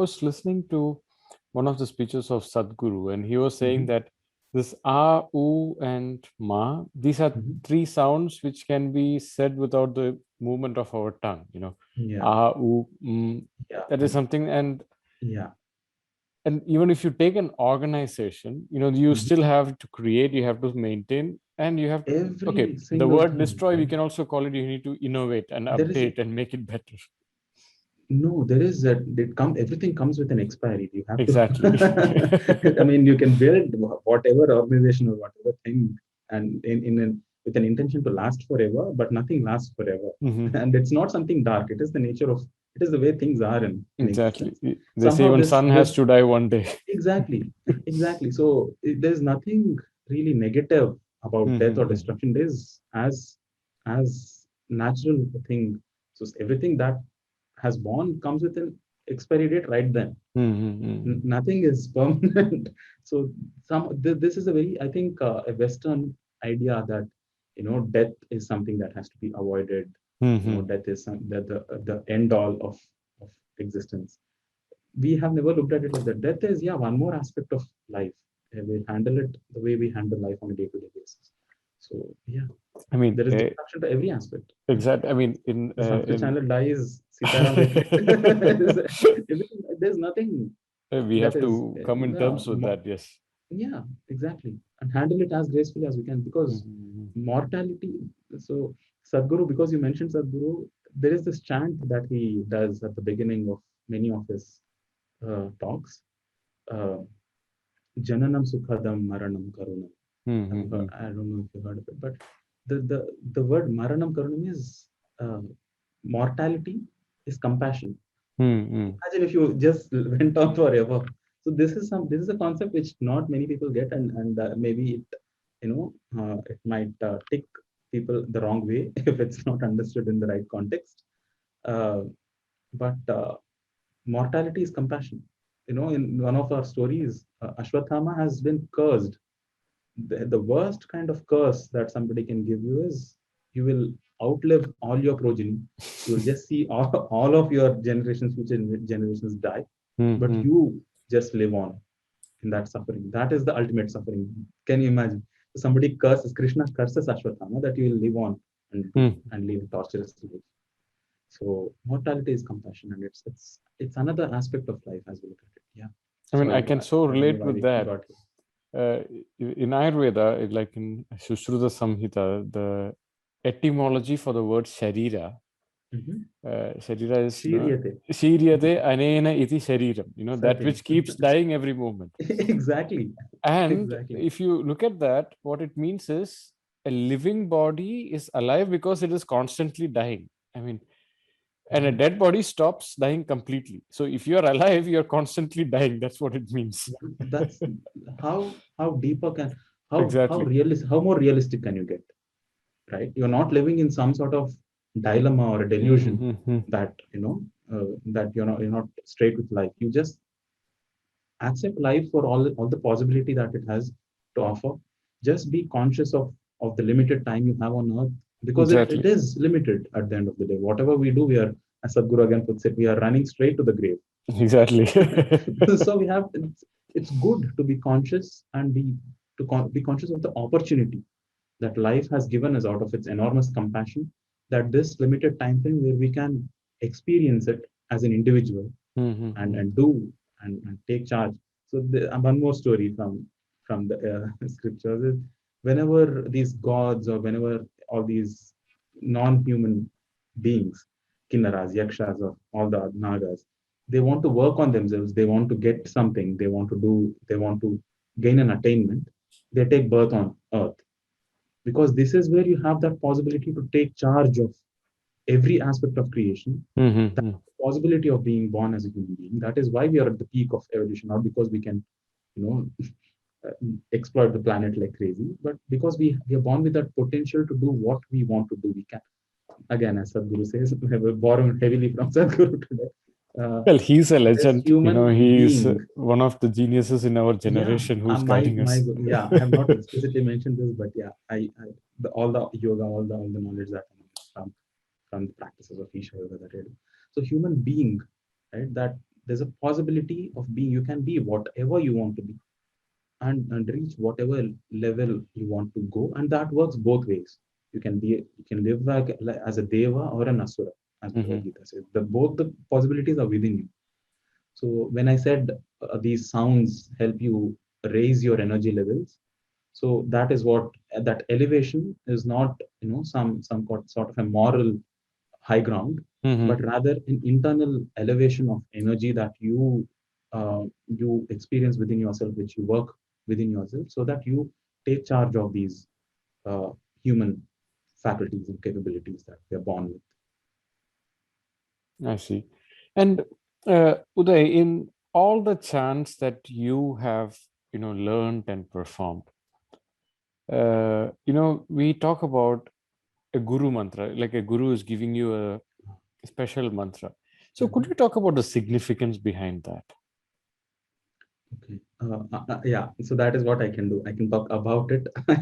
was listening to one of the speeches of Sadhguru, and he was saying Mhm. that this A, U, and Ma, these are Mhm. three sounds which can be said without the movement of our tongue. Yeah, A, U, yeah, that is something. yeah. And even if you take an organization, you Mhm. still have to create, you have to maintain, and you have to, okay, Every the single word thing, destroy, we right? can also call it, you need to innovate and There is update and make it better. no, there is that everything comes with an expiry. You have Exactly. to, I mean, you can build whatever organization or whatever thing and with an intention to last forever, but nothing lasts forever. Mhm. And it's not something dark. It is the nature of, it is the way things are in Exactly. existence. They say Somehow even this, sun has to die one day. exactly, exactly. So there's nothing really negative about death or Mhm. destruction. It is as natural thing. So everything that has born comes with an expiry date right then. Mhm. Nothing is permanent. So this is a very, I think, a Western idea that death is something that has to be avoided. Mhm. Death is the end all of existence. We have never looked at it like that. Death is, yeah, one more aspect of life. We handle it the way we handle life on a day-to-day basis. So yeah, I mean, there is destruction to every aspect. exactly. I mean, in The Sanskrit in channel dies, Sitaram retreat. There's nothing we that have is, to come in terms with that. Yes. yeah, exactly. And handle it as gracefully as we can because Mhm. mortality. So, Sadhguru, because you mentioned Sadhguru, there is this chant that he does at the beginning of many of his talks. Uh, Jananam Sukhadam Maranam Karunam. Mhm. I don't know if you heard of it, but the word Maranam Karunam is uh, mortality is compassion. Mhm. Imagine if you just went on forever. So this is a concept which not many people get, and maybe it might tick people the wrong way if it's not understood in the right context. Uh, but mortality is compassion. In one of our stories, Ashwatthama has been cursed. The worst kind of curse that somebody can give you is you will outlive all your progeny. You will just see all of your generations, future generations die, but Mhm. you just live on in that suffering. That is the ultimate suffering. Can you imagine? Somebody curses, Krishna curses Ashwatthama that you will live on and live a torturous life. So mortality is compassion, and it's another aspect of life as we look at it. Yeah. I mean, I Sorry, can so I don't know relate why with we that. got In Ayurveda, like in Sushruta Samhita, the etymology for the word Sharira, here. Mm-hmm. Sharira is, Shiryate. Shiryate anena iti shariram, that Certain. which keeps dying every moment. Exactly. And Exactly. if you look at that, what it means is a living body is alive because it is constantly dying. I mean, and a Mhm. dead body stops dying completely. So if you are alive, you're constantly dying. That's what it means. That's how deeper can Exactly. how more realistic can you get, right? You're not living in some sort of dilemma or a delusion Mm-hmm. that that you're not straight with life. You just accept life for all the possibility that it has to offer. Just be conscious of the limited time you have on earth because it Exactly. is limited at the end of the day. Whatever we do, we are, as Sadhguru again puts it, we are running straight to the grave. Exactly. So it's good to be conscious and be conscious of the opportunity that life has given us out of its enormous compassion, that this limited time frame where we can experience it as an individual Mm-hmm. and do and take charge. So one more story from the scriptures is whenever these gods or whenever all these non-human beings, kinnaras, yakshas, or all the nagas, they want to work on themselves. They want to get something. They want to gain an attainment. They take birth on earth because this is where you have that possibility to take charge of every aspect of creation, that Mm-hmm. possibility of being born as a human being. That is why we are at the peak of evolution, not because we can, you know, exploit the planet like crazy, but because we are born with that potential to do what we want to do. We can, again, as Sadhguru says, we have borrowed heavily from Sadhguru today. Well, he's a This legend. human He is being, one of the geniuses in our yeah, generation who's guiding my us. yeah, I have not explicitly mentioned this, but yeah, all the yoga, all the knowledge that I know from the practices of Isha Yoga that I do. So human being, right? there's a possibility of being, you can be whatever you want to be, and reach whatever level you want to go, and that works both ways. You can live like as a deva or an asura, as Bhagavad Mm-hmm. Gita says. Both the possibilities are within you. So when I said these sounds help you raise your energy levels, so that is what, that elevation is not, sort of a moral high ground, Mm-hmm. but rather an internal elevation of energy that you experience within yourself, which you work within yourself, so that you take charge of these uh, human faculties and capabilities that we are born with. I see. And Uday, in all the chants that you have, learned and performed, we talk about a guru mantra, like a guru is giving you a special mantra. So could Mhm. you talk about the significance behind that? Okay. Yeah. So that is what I can do. I can talk about it. I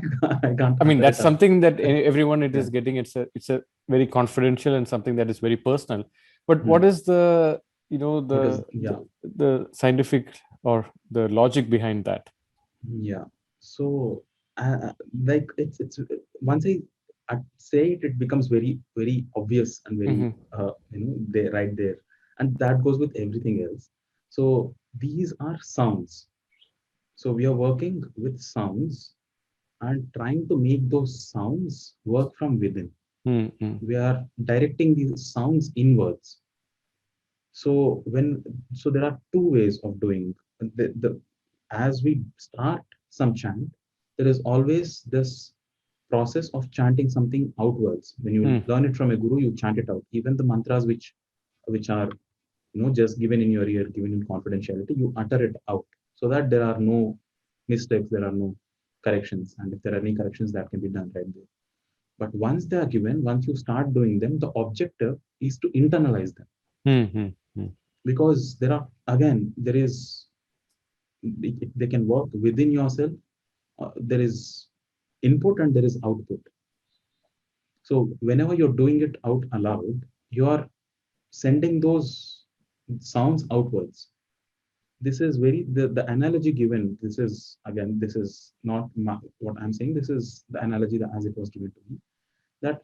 can't I mean, utter that's it out. something that everyone it Yeah. is getting. It's a very confidential and something that is very personal. But Hmm. what is the What is? the Yeah. the scientific or the logic behind that? Yeah. So, like it's once I say it, it becomes very very obvious and very Mm-hmm. there, right there, and that goes with everything else. So these are sounds. So we are working with sounds and trying to make those sounds work from within. Mm-hmm. We are directing these sounds inwards. So so there are two ways of doing the as we start some chant, there is always this process of chanting something outwards. When you learn it from a guru, you chant it out. Even the mantras which are just given in your ear, given in confidentiality, you utter it out so that there are no mistakes, there are no corrections, and if there are any corrections, that can be done right there. But once they are given, once you start doing them, the objective is to internalize them, Mm-hmm. because there are, again, there is, they can work within yourself. There is input and there is output. So whenever you're doing it out aloud, you are sending those sounds outwards. This is very, the analogy given, this is, again, this is not what I'm saying, this is the analogy that as it was given to me, that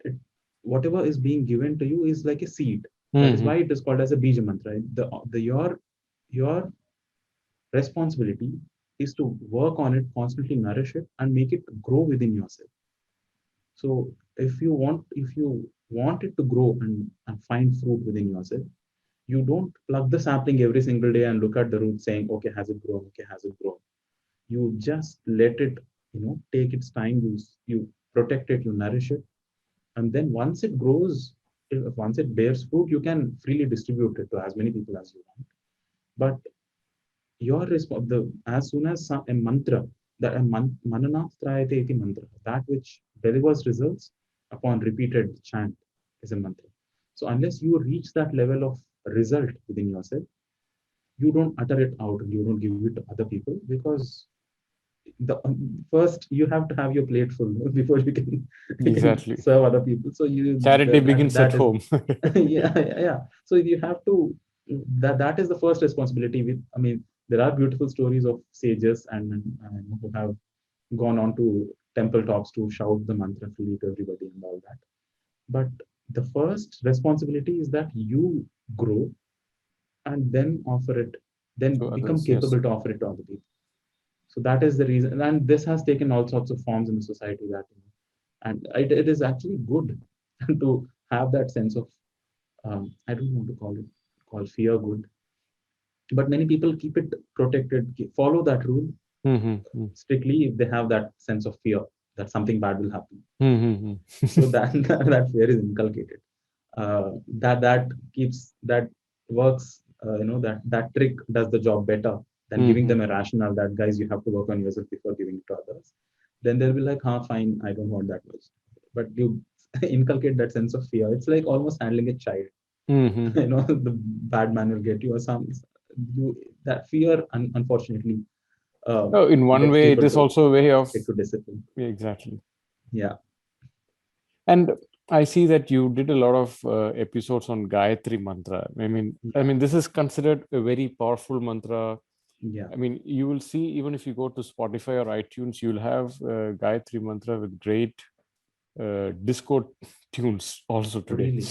whatever is being given to you is like a seed. That is Mm-hmm. why it is called as a bija mantra, right? Your responsibility is to work on it, constantly nourish it, and make it grow within yourself. So if you want it to grow and find fruit within yourself, you don't plug the sapling every single day and look at the root saying, okay, has it grown? Okay, has it grown? You just let it, take its time. You protect it, you nourish it, and then once it grows, once it bears fruit, you can freely distribute it to as many people as you want. But your response, the as soon as a mantra, that a manana strayate iti mantra, that which delivers results upon repeated chant, is a mantra. So unless you reach that level of result within yourself, you don't utter it out and you don't give it to other people, because the first you have to have your plate full before you can Exactly. serve other people. So Charity that begins at that is home. yeah, yeah, yeah. So you have to, that is the first responsibility. With, I mean, there are beautiful stories of sages and who have gone on to temple tops to shout the mantra freely to everybody and all that. But the first responsibility is that you grow and then offer it, then To become others, yes. capable to offer it to other people. So that is the reason, and this has taken all sorts of forms in the society, that, and it is actually good to have that sense of, I don't want to call fear good, but many people keep it protected, follow that rule Mm-hmm. strictly if they have that sense of fear that something bad will happen. Mm-hmm. So that that fear is inculcated. That keeps that works. That trick does the job better than giving Mm-hmm. them a rationale that, guys, you have to work on yourself before giving it to others. Then they'll be like, "Huh, fine, I don't want that much." But you inculcate that sense of fear. It's like almost handling a child. Mm-hmm. The bad man will get you, or some, you, that fear, unfortunately, uh, Oh, in one gets way, it people is to also a way of stick to discipline. yeah, exactly. Yeah. And I see that you did a lot of episodes on Gayatri mantra. I Yeah, mean, this is considered a very powerful mantra. yeah, I mean, you will see even if you go to Spotify or iTunes, you'll have Gayatri mantra with great disco tunes also today. really.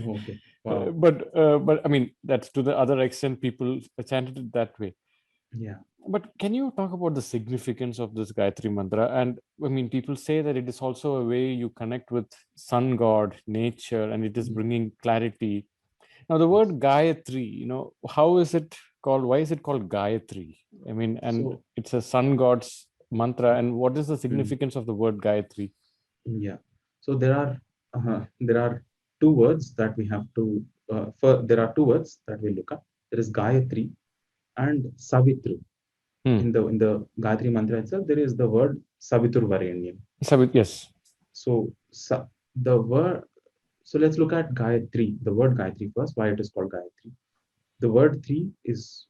Oh, okay, wow. But I mean, that's to the other extent people chanted it that way. Yeah. But can you talk about the significance of this Gayatri mantra? And I mean, people say that it is also a way you connect with sun god, nature, and it is Yeah. bringing clarity. Now, the word Yes. Gayatri, how is it called? Why is it called Gayatri? I mean, and So, it's a sun god's mantra. And what is the mm, significance of the word Gayatri? yeah. So there are two words that we have to there are two words that we look at. There is Gayatri and Savitri. Hmm. In the Gayatri mantra itself, there is the word Savitur Varenyam. Yes. So the word. So let's look at Gayatri. The word Gayatri first. Why it is called Gayatri? The word three is,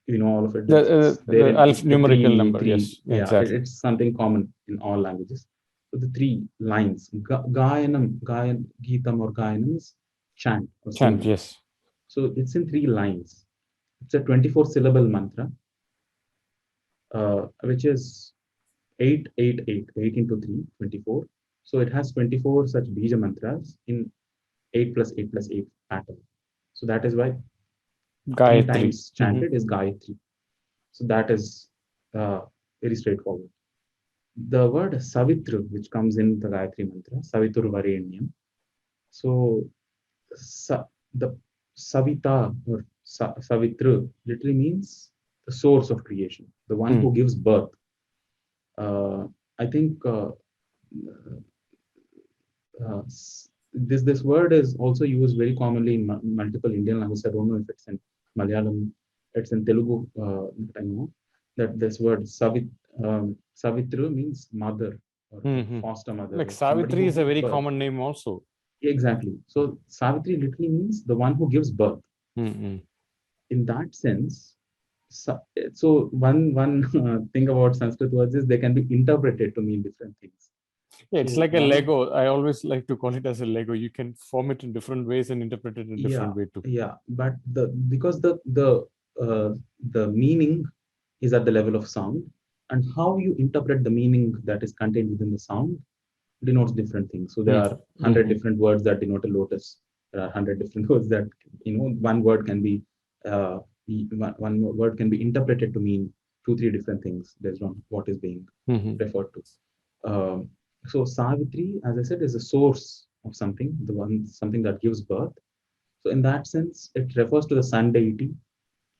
all of it. It's there The in the numerical three number. three. Yes, Yeah, exactly. it's something common in all languages. So the three lines, Geetam or Gayanam is chant or Chant. singing. Yes. So it's in three lines. It's a 24 syllable mantra, which is 8 into 3, 24. So it has 24 such bija mantras in 8 plus 8 plus 8 pattern. So that is why three Gayatri. times chanted is Gayatri. So that is uh, very straightforward. The word Savitru, which comes in the Gayatri mantra, Savitur Varenyam. So the Savita or Savitru literally means the source of creation, the one Hmm. who gives birth. I think uh, this word is also used very commonly in multiple Indian languages. I don't know if it's in Malayalam, it's in Telugu. I know that this word Savitru means mother or Hmm. foster mother Like or somebody Savitri who is a gives very birth. common name also. Exactly. So Savitri literally means the one who gives birth. Hmm. In that sense, so, so one thing about Sanskrit words is they can be interpreted to mean different things. Yeah, it's So like a one of Lego. I always like to call it as a Lego. You can form it in different ways and interpret it in a Yeah, different way too. yeah, but because the meaning is at the level of sound, and how you interpret the meaning that is contained within the sound denotes different things. So there Hmm. are 100 Hmm. different words that denote a lotus. There are 100 different words that, one word can be one word can be interpreted to mean two, three different things based on what is being Hmm. referred to. Um, so Savitri, as I said, is a source of something, the one something that gives birth. So in that sense, it refers to the sun deity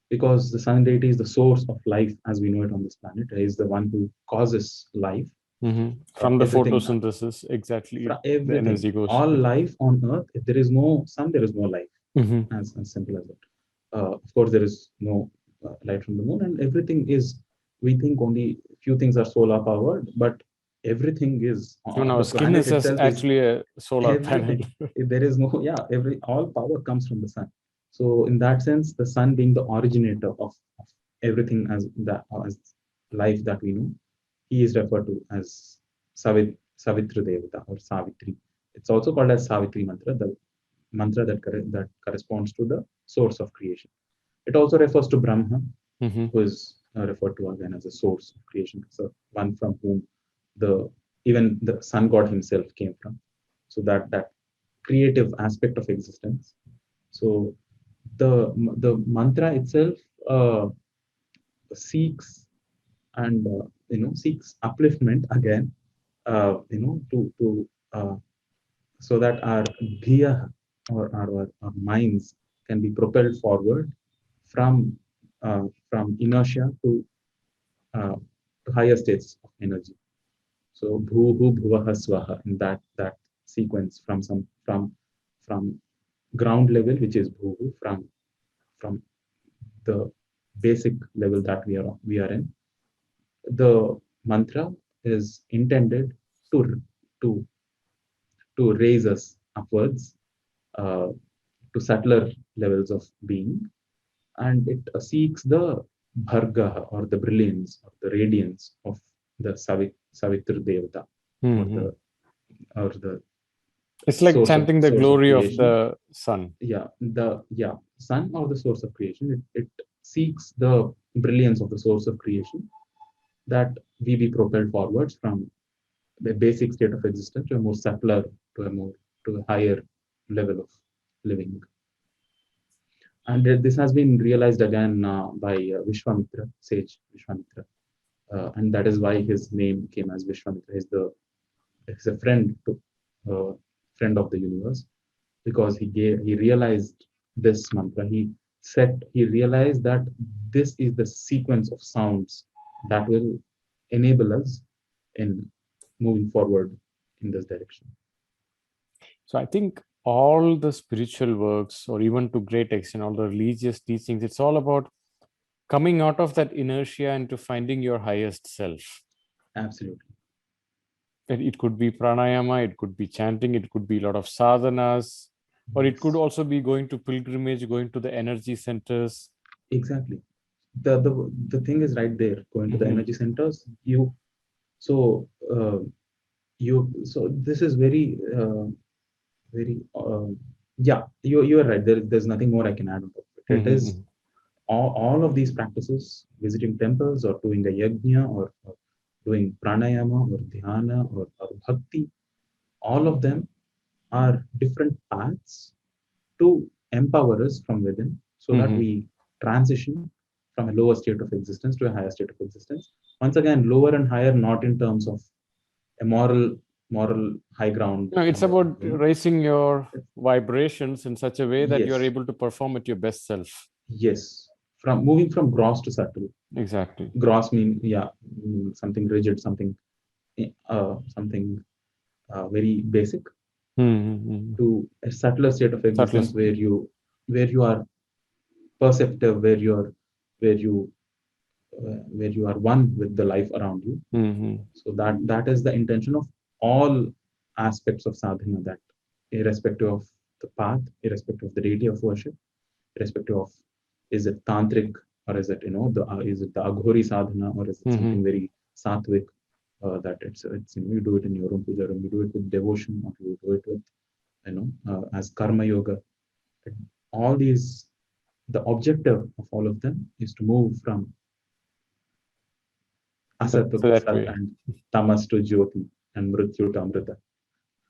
because the sun deity is the source of life as we know it on this planet. He is the one who causes life. Hmm. From the Everything, photosynthesis, exactly, the everything, energy goes. all Yes. life on Earth. If there is no sun, there is no life. Hmm. As simple as that. Of course, there is no light from the moon, and everything is. We think only few things are solar powered, but everything is Even our the skin planet is itself is actually a solar panel. everything. There is no, yeah, all power comes from the sun. So in that sense, the sun being the originator of everything as life that we know, he is referred to as Savitri Devata or Savitri. It's also called as Savitri mantra, the mantra that corresponds to the source of creation. It also refers to Brahma, Hmm. who is referred to again as a source of creation, so one from whom the even the sun god himself came from. So that creative aspect of existence. So the mantra itself seeks and seeks upliftment again, to so that our dhiya or our minds can be propelled forward from inertia uh, to higher states of energy. So bhuhu bhuvaha swaha in that sequence from ground level, which is bhuhu, from the basic level that we are in. The mantra is intended to to to raise us upwards uh, to subtler levels of being, and it seeks the bharga or the brilliance or the radiance of the Savitr Devata or Hmm. the It's like chanting the source of glory of creation. the sun. Yeah, sun or the source of creation. It seeks the brilliance of the source of creation, that we be propelled forwards from the basic state of existence to a more subtler, to a more to a higher level of living. And this has been realized again by Vishwamitra, sage Vishwamitra, and that is why his name came as Vishwamitra. He's a uh, friend of the universe, because he realized this mantra. He realized that this is the sequence of sounds that will enable us in moving forward in this direction. So I think all the spiritual works, or even to great extent, all the religious teachings, it's all about coming out of that inertia into finding your highest self. Absolutely. And it could be pranayama, it could be chanting, it could be a lot of sadhanas, or it could Yes. also be going to pilgrimage, going to the energy centers. Exactly. The thing is right there. Going to the Mhm. energy centers, so uh, so this is very yeah, you are right. There's nothing more I can add on top of it. It is Mhm. all of these practices, visiting temples or doing a yajna, or doing pranayama or dhyana, or bhakti, all of them are different paths to empower us from within, so that Mhm. we transition from a lower state of existence to a higher state of existence. Once again, lower and higher, not in terms of a moral high ground, No, it's and about raising your vibrations in such a way that you're yes, able to perform at your best self. yes, from moving from gross to subtle. Exactly. Gross mean, yeah, something rigid, something very basic, Mhm. to a subtler state of Subtle. existence where you are perceptive, where you where you are one with the life around you. Mhm. So that is the intention of all aspects of sadhana, that irrespective of the path, irrespective of the deity of worship, irrespective of, is it tantric, or is it, is it the aghori sadhana, or is it something Mhm. very sattvic, that it's you do it in your own puja room, you do it with devotion, or you do it with, as karma yoga. All these, the objective of all of them is to move from asat to That sat, way. and tamas to jyoti, and mrityu to amrita.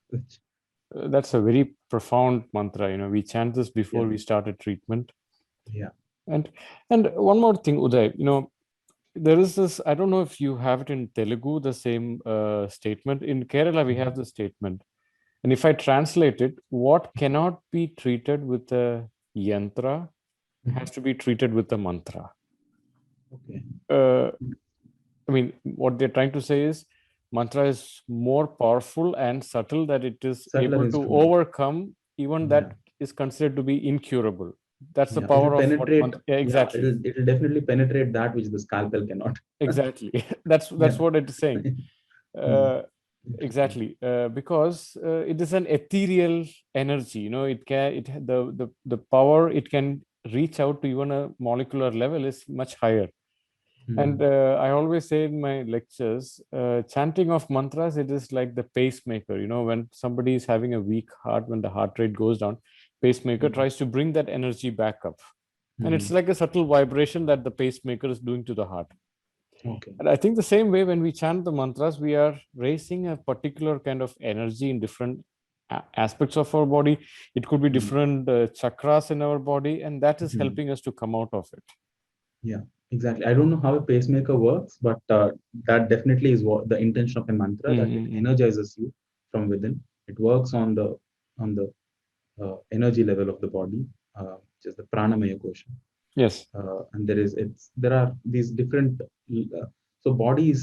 Which, That's a very profound mantra. We chant this yeah, before we started treatment. yeah. And one more thing, Uday, there is this, I don't know if you have it in Telugu, the same statement. In Kerala, we have Mhm. the statement. And if I translate it, what cannot be treated with a yantra has Mhm. to be treated with a mantra. Okay. Uh, I mean, what they're trying to say is mantra is more powerful and subtle, that it is Subtler able to instrument. overcome even Yeah, that is considered to be incurable. That's the yeah. It'll power of what penetrate. mantra. Yeah, Yeah, exactly. it'll definitely penetrate that which the scalpel cannot. Exactly. That's Yeah. what it is saying. Hmm. Uh, Interesting. exactly. Because it is an ethereal energy. The power it can reach out to even a molecular level is much higher. And Hmm. I always say in my lectures, chanting of mantras, it is like the pacemaker. When somebody is having a weak heart, when the heart rate goes down, pacemaker Hmm. tries to bring that energy back up. And it's Hmm. like a subtle vibration that the pacemaker is doing to the heart. Okay. And I think the same way when we chant the mantras, we are raising a particular kind of energy in different aspects of our body. It could be Hmm. different chakras in our body, and that is Hmm. helping us to come out of it. Yeah, exactly. I don't know how a pacemaker works, but that definitely is what the intention of a mantra, that it Mm-hmm. energizes you from within. It works on the energy level of the body, which is the pranamaya kosha. Yes, And there are these different, uh, so bodies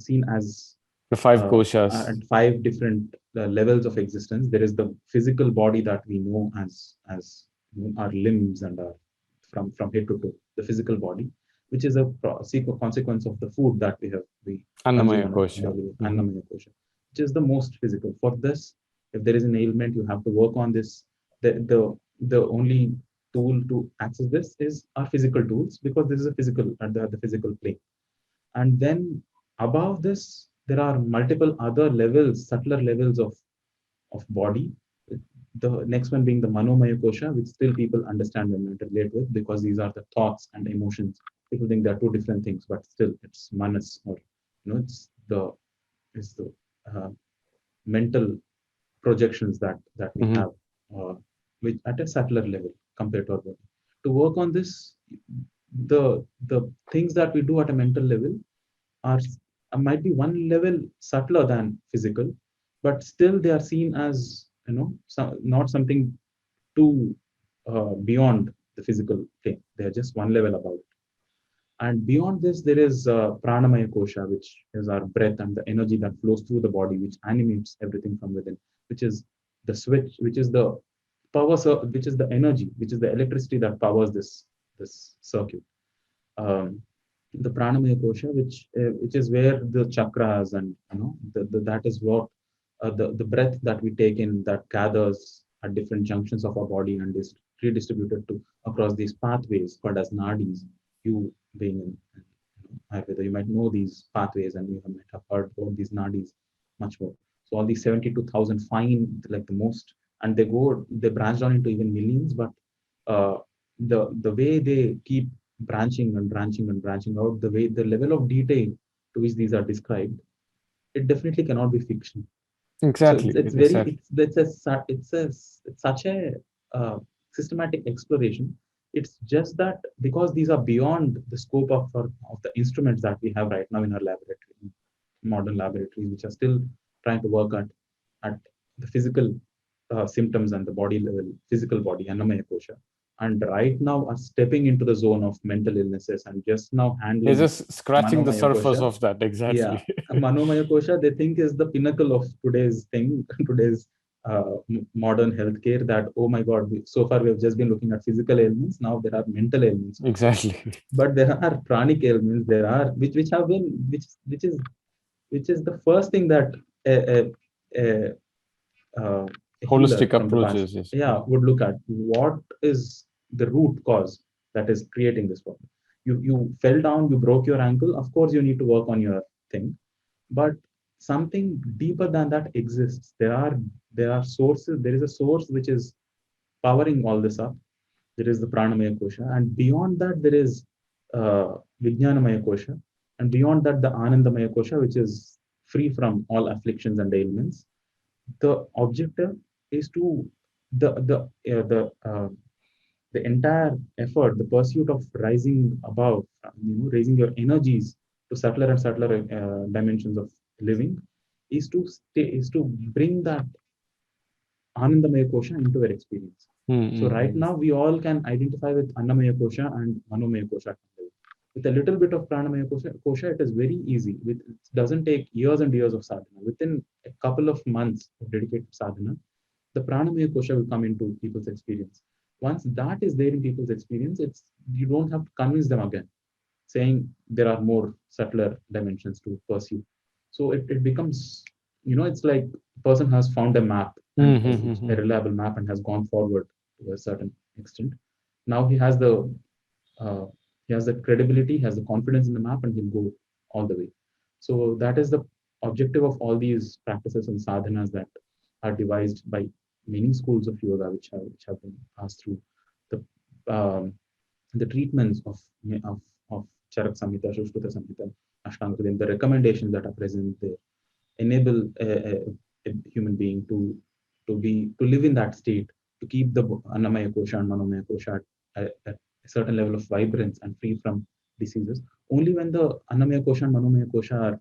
seen as the five uh, koshas. at five different levels of existence. There is the physical body that we know as our limbs and our, from head to toe, the physical body, which is a consequence of the food that we consume Annamaya on a Kosha. daily, Mhm. annamaya kosha, which is the most physical. For this, if there is an ailment, you have to work on this. The only tool to access this is our physical tools, because this is a physical at the physical plane. And then above this, there are multiple other levels, subtler levels of of body. The next one being the Manomaya Kosha, which still people understand and relate with, because these are the thoughts and emotions. People think they are two different things, but still it's manas, or it's the uh, mental projections that we Mm-hmm. have, uh, which at a subtler level compared to our body. To work on this, the things that we do at a mental level are might be one level subtler than physical, but still they are seen as not something too beyond the physical plane. They are just one level above. And beyond this, there is pranamaya kosha, which is our breath and the energy that flows through the body, which animates everything from within, which is the switch, which is the which is the energy, which is the electricity that powers this circuit. Um, the pranamaya kosha, which is where the chakras and that is what the breath that we take in that gathers at different junctions of our body and is redistributed to across these pathways called as nadis. You being in Ayurveda, you might know these pathways and you might have heard about these nadis much more. So all these 72,000 fine, like the most, and they branch down into even millions, but uh, the way they keep branching and branching and branching out, the level of detail to which these are described, it definitely cannot be fiction. So it's Exactly. it's very Exactly. it's such a uh, systematic exploration. It's just that because these are beyond the scope of the instruments that we have right now in our laboratory, modern laboratories, which are still trying to work at the physical symptoms and the body level, physical body, Annamaya Kosha. And right now are stepping into the zone of mental illnesses and just now They're handling just scratching the Manomaya surface Kosha. of that. Yeah, Exactly. Manomaya Kosha, they think is the pinnacle of today's thing, today's modern healthcare. That, oh my God, so far we have just been looking at physical ailments. Now there are mental ailments also, Exactly. but there are pranic ailments. There are which have been which is the first thing that a, a, a, a healer Holistic from the past, approaches. Yes. yeah, Yeah. would look at what is the root cause that is creating this problem. You fell down, you broke your ankle. Of course, you need to work on your thing, but something deeper than that exists. There are sources. There is a source which is powering all this up. There is the pranamaya kosha, and beyond that there is vijnanamaya kosha, and beyond that the anandamaya kosha, which is free from all afflictions and ailments. The objective is to the entire effort, the pursuit of rising above, raising your energies to subtler and subtler dimensions of living, is to bring that Anandamaya Kosha into our experience. So right Mm-hmm. now we all can identify with Annamaya Kosha and Manomaya Kosha. With a little bit of Pranamaya Kosha, it is very easy. It doesn't take years and years of sadhana. Within a couple of months of dedicated sadhana, the Pranamaya Kosha will come into people's experience. Once that is there in people's experience, it's you don't have to convince them again, saying there are more subtler dimensions to pursue. So it becomes, it's like a person has found a map and it's a Mm-hmm. reliable map and has gone forward to a certain extent. Now uh, he has the credibility, he has the confidence in the map, and he'll go all the way. So that is the objective of all these practices and sadhanas that are devised by many schools of yoga, which have been passed through the um, the treatments of Charak Samhita, Sushruta Samhita, Ashtanga Hridayam, the recommendations that are present there enable a human being to live in that state, to keep the Annamaya Kosha and Manomaya Kosha at a certain level of vibrance and free from diseases. Only when the Annamaya Kosha and Manomaya Kosha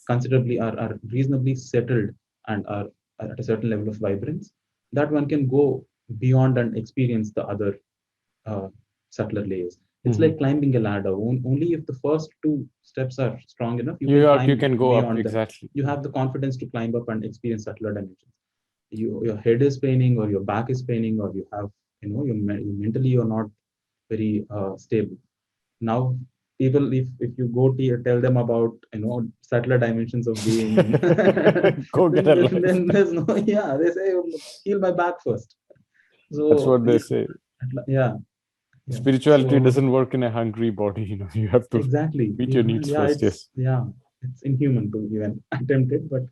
are reasonably settled and are at a certain level of vibrance, that one can go beyond and experience the other uh, subtler layers. It's Mm-hmm. like climbing a ladder. Only if the first two steps are strong enough, you can You climb can go up. beyond them. Exactly. You have the confidence to climb up and experience subtler dimensions. Your head is paining, or your back is paining, or you have, mentally you're not very stable. Now, people, if you tell them about, subtler dimensions of being, and Go get a life. then there's no, yeah, they say, heal my back first. That's So, what they yeah, say. yeah, yeah. Spirituality So doesn't work in a hungry body. You have to exactly, meet your needs yeah, first. Yes. it's inhuman to even attempt it, but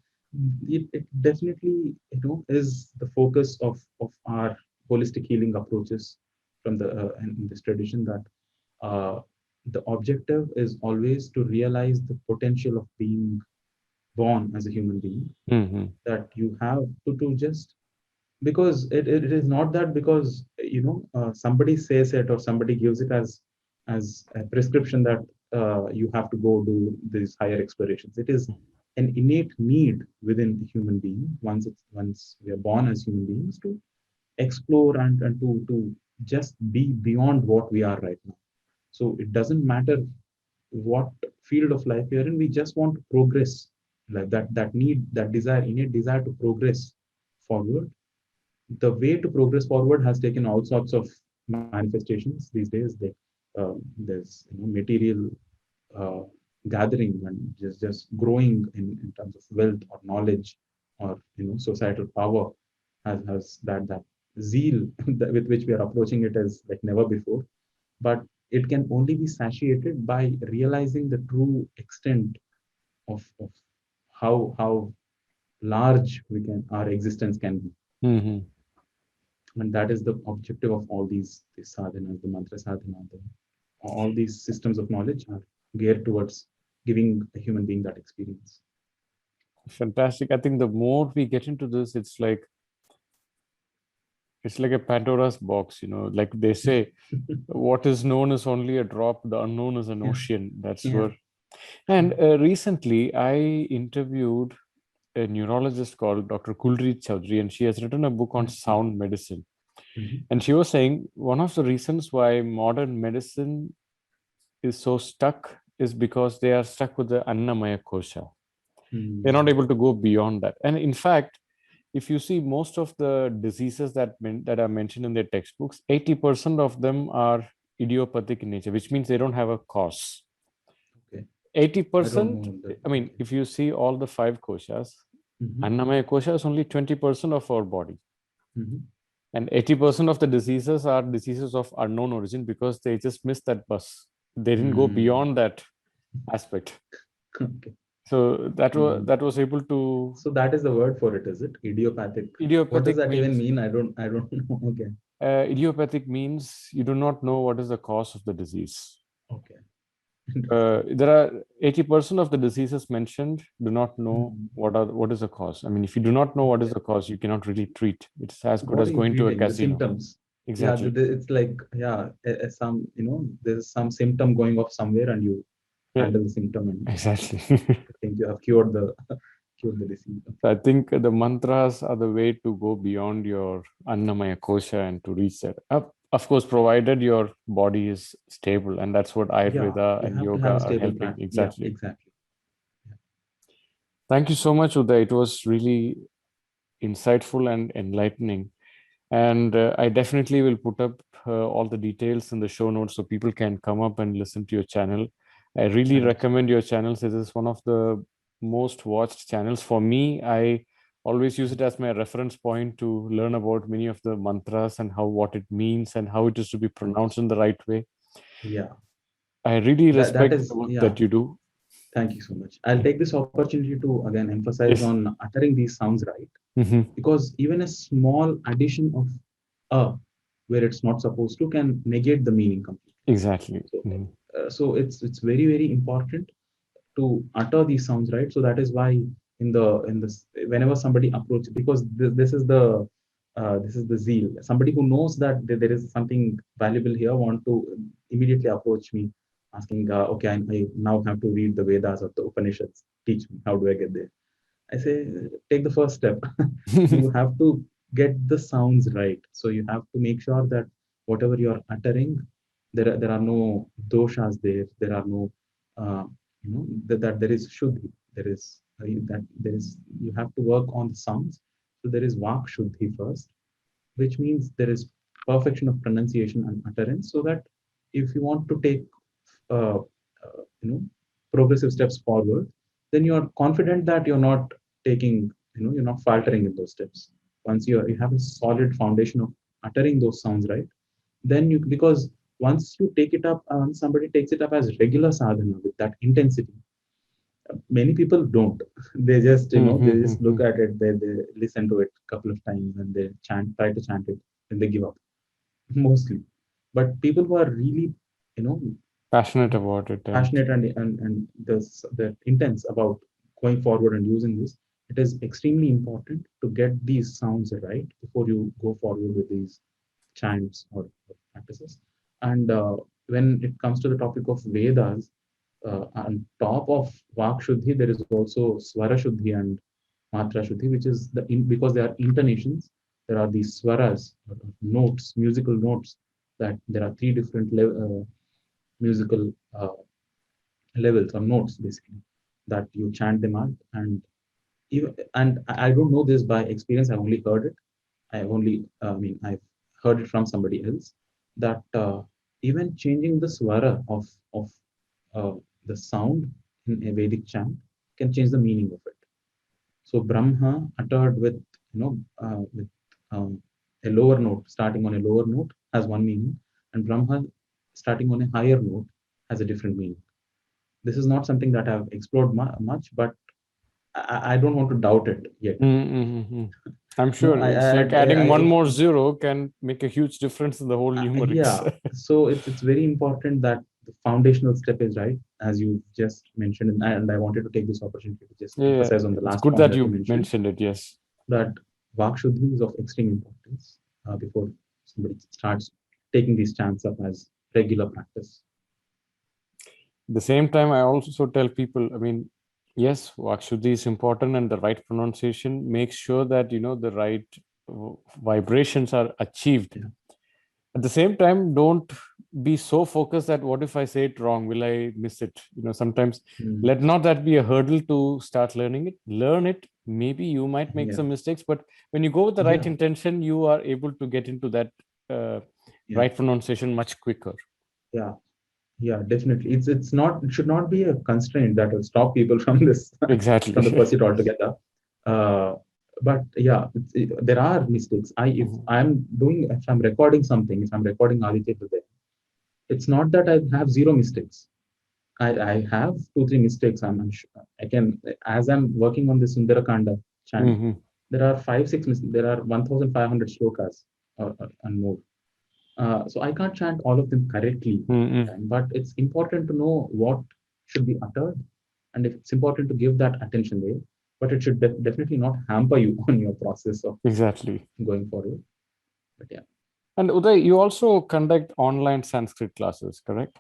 it definitely, is the focus of our holistic healing approaches from the in this tradition, that uh, the objective is always to realize the potential of being born as a human being, Mm-hmm. that you have to just, because it is not that because somebody says it or somebody gives it as a prescription that you have to go do these higher explorations. It is an innate need within the human being, once we are born as human beings, to explore and to just be beyond what we are right now. So it doesn't matter what field of life you're in, we just want to progress, like that need, that desire, innate desire to progress forward. The way to progress forward has taken all sorts of manifestations these days. There's material uh, gathering and just growing in terms of wealth or knowledge, or societal power has that zeal with which we are approaching it as like never before. But it can only be satiated by realizing the true extent of how large we can our existence can be. Mm-hmm. And that is the objective of all these sadhanas, the mantra sadhana, all these systems of knowledge are geared towards giving a human being that experience. Fantastic. I think the more we get into this, it's like a Pandora's box, like they say, what is known is only a drop, the unknown is an Yeah, ocean. That's yeah. where. And recently, I interviewed a neurologist called Dr. Kulreet Chowdhury, and she has written a book on I see. sound medicine. Mhm. And she was saying one of the reasons why modern medicine is so stuck is because they are stuck with the Annamaya Kosha. They're not Mm. able to go beyond that. And in fact, if you see most of the diseases that are mentioned in their textbooks, 80% of them are idiopathic in nature, which means they don't have a cause. Okay. I don't 80%, know that. I mean, Okay. if you see all the five koshas, Hmm. Annamaya Kosha is only 20% of our body. Hmm. And 80% of the diseases are diseases of unknown origin because they just missed that bus. They didn't go Mm. beyond that aspect. Okay. So that was Mm. that was able to So that is the word for it, is it? Idiopathic. What does idiopathic that even means mean? I don't know. Okay. idiopathic means you do not know what is the cause of the disease. Okay. Interesting. There are 80% of the diseases mentioned do not know Mm. what is the cause. I mean, if you do not know what is Okay. the cause, you cannot really treat. It's as good What as are you going to a treating? The casino. symptoms. Yeah, Exactly. it's like, yeah, some, there's some symptom going off somewhere, and you Yeah, handle the symptom and exactly. think you have cured the cured the disease. So Okay. I think the mantras are the way to go beyond your Annamaya Kosha and to reach that. Of course, provided your body is stable, and that's what Yeah, Ayurveda you and have to yoga have a are stable helping. plan. Yeah, Exactly. exactly. Yeah. Thank you so much, Uday. It was really insightful and enlightening. And I definitely will put up all the details in the show notes so people can come up and listen to your channel. I really Thank you. recommend your channels. It is one of the most watched channels for me. I always use it as my reference point to learn about many of the mantras and how what it means and how it is to be Thank you. pronounced in the right way. Yeah, I really that respect the is, work yeah. that you do. Thank you so much. I'll take this opportunity to again emphasize Yes. on uttering these sounds right, Hmm. because even a small addition of a where it's not supposed to can negate the meaning completely. Exactly. So, Hmm. it's very important to utter these sounds right. So that is why in this, whenever somebody approaches, because this is the zeal. Somebody who knows that there is something valuable here want to immediately approach me, asking, okay, I now have to read the Vedas or the Upanishads. Teach me, how do I get there? I say, take the first step. You have to get the sounds right. So you have to make sure that whatever you are uttering, there are no doshas there. There are no, that there is shuddhi. There is that there is you have to work on the sounds. So there is vak shuddhi first, which means there is perfection of pronunciation and utterance. So that if you want to take uh, you know progressive steps forward, then you are confident that you're not taking, you're not faltering in those steps. Once you have a solid foundation of uttering those sounds right, then you, because once you take it up, somebody takes it up as regular sadhana with that intensity, Many people don't. They just, they just Mm-hmm. look at it, they listen to it a couple of times, and they try to chant it, and they give up mostly. But people who are really, you know Passionate about it. And passionate and the intense about going forward and using this, it is extremely important to get these sounds right before you go forward with these chants or practices. And when it comes to the topic of Vedas, on top of Vak Shuddhi, there is also Swara Shuddhi and Matra Shuddhi, which is because they are intonations. There are these swaras, notes, musical notes. That there are three different musical levels or notes, basically, that you chant them out. And even, and I don't know this by experience. I've only heard it. I've heard it from somebody else, that even changing the swara of uh, the sound in a Vedic chant can change the meaning of it. So Brahma uttered with, with um, a lower note, starting on a lower note, has one meaning, and Brahma starting on a higher note has a different meaning. This is not something that I've explored much, but I don't want to doubt it yet. mm-hmm. I'm No, sure it's like adding one more zero can make a huge difference in the whole numerics. yeah. So it's very important that the foundational step is right, as you just mentioned, and I wanted to take this opportunity to just Yeah, emphasize on the it's last good point that that you you mentioned, mentioned it. Yes. that Vak Shuddhi is of extreme importance before somebody starts taking these chants up as regular practice. At the same time, I also tell people, I mean, yes, Vakshuddhi is important and the right pronunciation makes sure that, the right vibrations are achieved. Yeah. At the same time, don't be so focused that what if I say it wrong? Will I miss it? Sometimes Mm. let not that be a hurdle to start learning it. Learn it. Maybe you might make Yeah. some mistakes, but when you go with the right Yeah. intention, you are able to get into that uh, Yeah. right pronunciation much quicker. Yeah. Yeah, definitely. It should not be a constraint that will stop people from this, from the Exactly. pursuit altogether. Uh, but yeah, there are mistakes. Mhm. If I'm recording something, if I'm recording Aditya today, it's not that I have zero mistakes. I have two, three mistakes. I'm sure. I can, as I'm working on this Sundarakanda chant, Mhm. there are five, six mistakes. There are 1,500 slokas and more. So I can't chant all of them correctly, Mhm. but it's important to know what should be uttered, and it's important to give that attention there. But it should definitely not hamper you on your process of Exactly. going forward. But yeah, And Uday, you also conduct online Sanskrit classes, correct?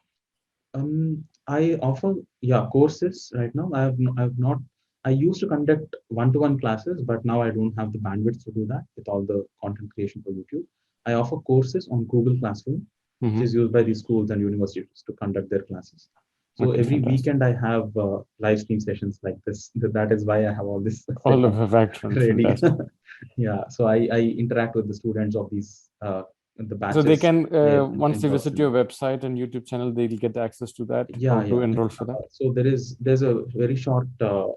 I offer, yeah, courses right now. I have not. I used to conduct one-to-one classes, but now I don't have the bandwidth to do that with all the content creation for YouTube. I offer courses on Google Classroom, which Mm-hmm. is used by the schools and universities to conduct their classes. So Okay, every fantastic. weekend I have live stream sessions like this. That is why I have all this All set of up the background, ready. fantastic. Yeah, so I interact with the students of these the So they batches can, there once in they visit person. your website and YouTube channel, they'll get access to that, Yeah, how to yeah. enroll for that. So there's a very short uh,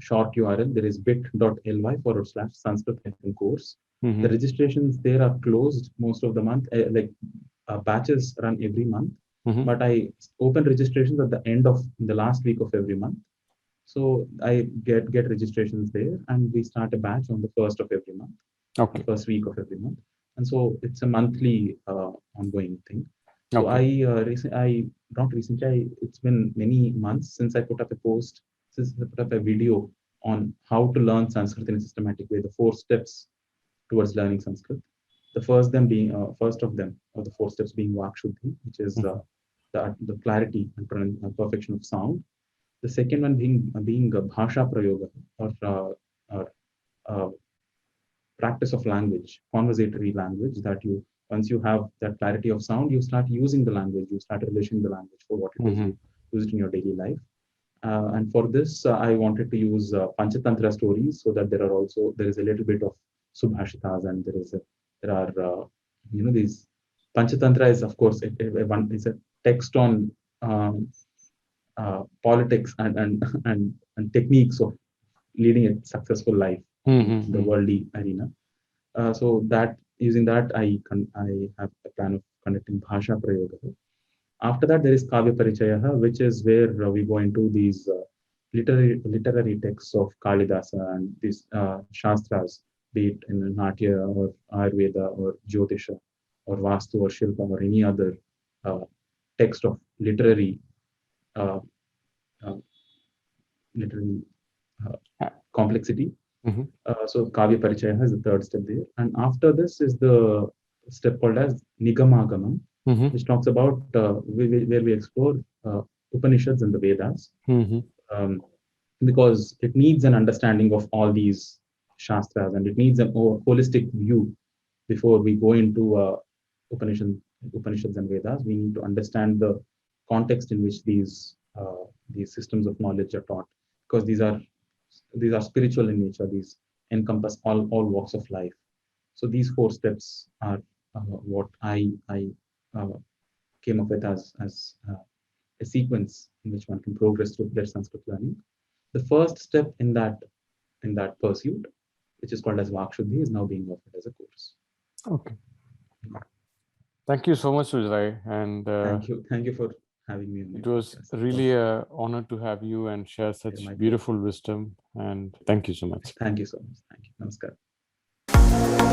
short URL. There is bit.ly/Sanskrit-course. The Mm-hmm. registrations there are closed most of the month. Like batches run every month, Mm-hmm. but I open registrations at the end of the last week of every month. So I get registrations there, and we start a batch on the first of every month, the Okay. first week of every month, and so it's a monthly ongoing thing. So Okay. I not recently, it's been many months since I put up a post, since I put up a video on how to learn Sanskrit in a systematic way, the four steps towards learning Sanskrit. The first of them, or the four steps being Vak Shuddhi, which is Mm-hmm. the clarity and perfection of sound. The second one being Bhasha Prayoga, or uh, practice of language, conversatory language, that you, once you have that clarity of sound, you start using the language, you start relishing the language for what it is, Mm-hmm. you use it in your daily life. And for this, I wanted to use Panchatantra stories, so that there is a little bit of Subhashitas, and there are these Panchatantra is, of course, one is a text on um, politics and techniques of leading a successful life in the Mm-hmm. worldly arena. So that, using that, I have a plan of conducting Bhasha Prayoga. After that, there is Kavya Parichayaha, which is where we go into these literary texts of Kalidasa and these Shastras, be it in Natya or Ayurveda or Jyotisha or Vastu or Shilpa or any other uh, text of uh, uh, literary complexity. Mhm. So Kavya Parichaya is the third step there. And after this is the step called as Nigamagama, Mhm. which talks about where we explore Upanishads and the Vedas. Mhm. Um, because it needs an understanding of all these Shastras and it needs a more holistic view before we go into Upanishad, Upanishads and Vedas. We need to understand the context in which these systems of knowledge are taught, because these are spiritual in nature. These encompass all walks of life. So these four steps are what I uh, came up with as a sequence in which one can progress through their Sanskrit learning. The first step in that pursuit, which is called as Vakshuddhi, is now being offered as a course. Okay. Thank you so much, Uday. And Thank you for having me on your it was podcast. really an honor to have you and share Yeah, such my pleasure. beautiful wisdom. And thank you so much. Thank you so much. Thank you. Namaskar.